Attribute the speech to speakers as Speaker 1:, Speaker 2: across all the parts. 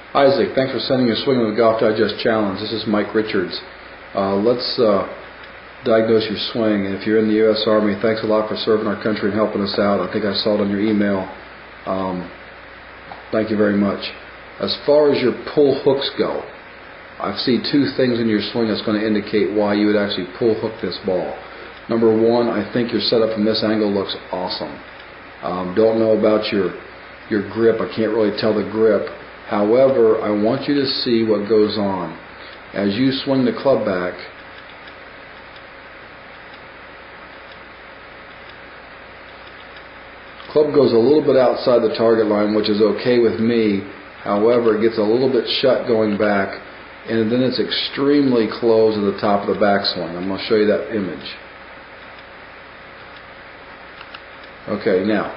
Speaker 1: Isaac, thanks for sending your Swing of the Golf Digest challenge. This is Mike Richards. Let's diagnose your swing. And if you're in the U.S. Army, thanks a lot for serving our country and helping us out. I think I saw it on your email. Thank you very much. As far as your pull hooks go, I see two things in your swing that's going to indicate why you would actually pull hook this ball. Number one, I think your setup from this angle looks awesome. Don't know about your grip. I can't really tell the grip. However, I want you to see what goes on. As you swing the club back, club goes a little bit outside the target line, which is okay with me. However, it gets a little bit shut going back, and then it's extremely close at the top of the backswing. I'm going to show you that image. Okay, now,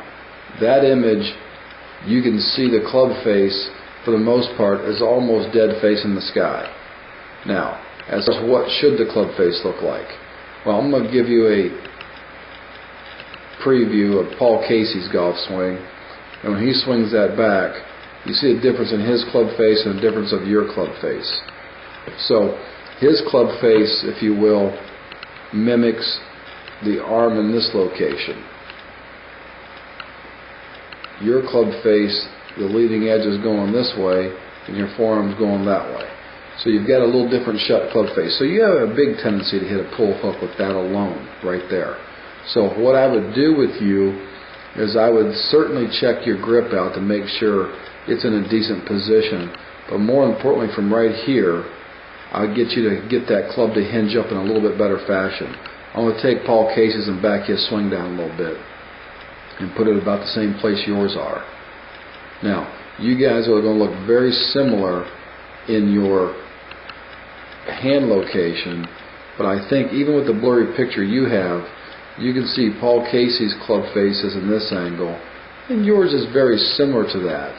Speaker 1: that image, you can see the club face, for the most part, is almost dead face in the sky. Now, as to what should the club face look like? Well, I'm going to give you a preview of Paul Casey's golf swing, and when he swings that back, you see a difference in his club face and a difference of your club face. So, his club face, if you will, mimics the arm in this location. Your club face, the leading edge is going this way, and your forearm's going that way. So you've got a little different shut club face. So you have a big tendency to hit a pull hook with that alone, right there. So what I would do with you is I would certainly check your grip out to make sure it's in a decent position. But more importantly, from right here, I'll get you to get that club to hinge up in a little bit better fashion. I'm going to take Paul Casey's and back his swing down a little bit and put it about the same place yours are. Now, you guys are going to look very similar in your hand location, but I think even with the blurry picture you have, you can see Paul Casey's club face is in this angle, and yours is very similar to that.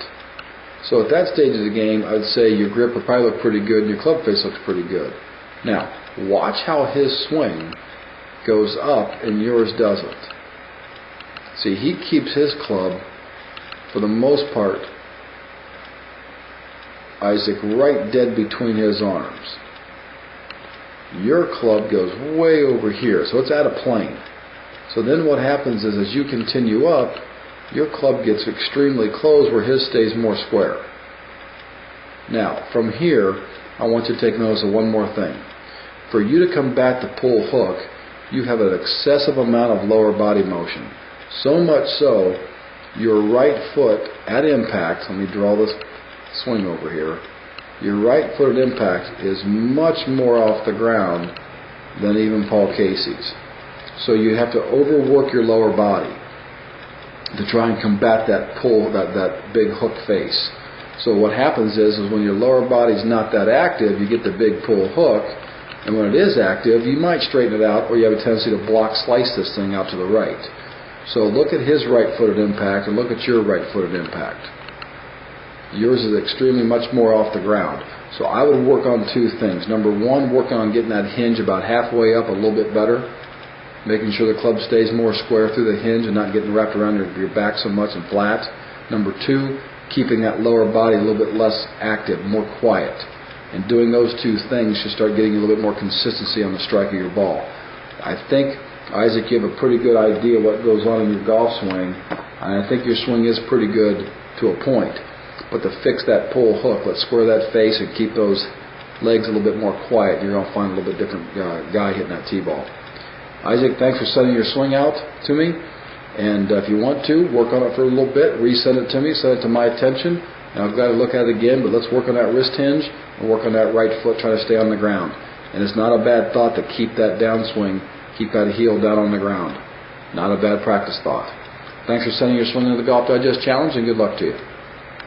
Speaker 1: So at that stage of the game, I'd say your grip would probably look pretty good and your club face looks pretty good. Now, watch how his swing goes up and yours doesn't. See, he keeps his club, for the most part, Isaac, right dead between his arms. Your club goes way over here, so it's out of plane. So then what happens is as you continue up, your club gets extremely close where his stays more square. Now, from here, I want you to take notice of one more thing. For you to come back to pull hook, you have an excessive amount of lower body motion. So much so, your right foot at impact, let me draw this swing over here, your right foot at impact is much more off the ground than even Paul Casey's. So you have to overwork your lower body to try and combat that pull, that big hook face. So what happens is when your lower body's not that active, you get the big pull hook, and when it is active, you might straighten it out, or you have a tendency to block slice this thing out to the right. So look at his right foot at impact and look at your right foot at impact. Yours is extremely much more off the ground. So I would work on two things. Number one, work on getting that hinge about halfway up a little bit better, making sure the club stays more square through the hinge and not getting wrapped around your back so much and flat. Number two, keeping that lower body a little bit less active, more quiet. And doing those two things should start getting a little bit more consistency on the strike of your ball. I think, Isaac, you have a pretty good idea what goes on in your golf swing, and I think your swing is pretty good to a point. But to fix that pull hook, let's square that face and keep those legs a little bit more quiet. You're going to find a little bit different guy hitting that tee ball. Isaac, thanks for sending your swing out to me. And if you want to, work on it for a little bit, resend it to me, send it to my attention. And I've got to look at it again, but let's work on that wrist hinge and work on that right foot, try to stay on the ground. And it's not a bad thought to keep that downswing, keep that heel down on the ground. Not a bad practice thought. Thanks for sending your Swing of the Golf Digest challenge, and good luck to you.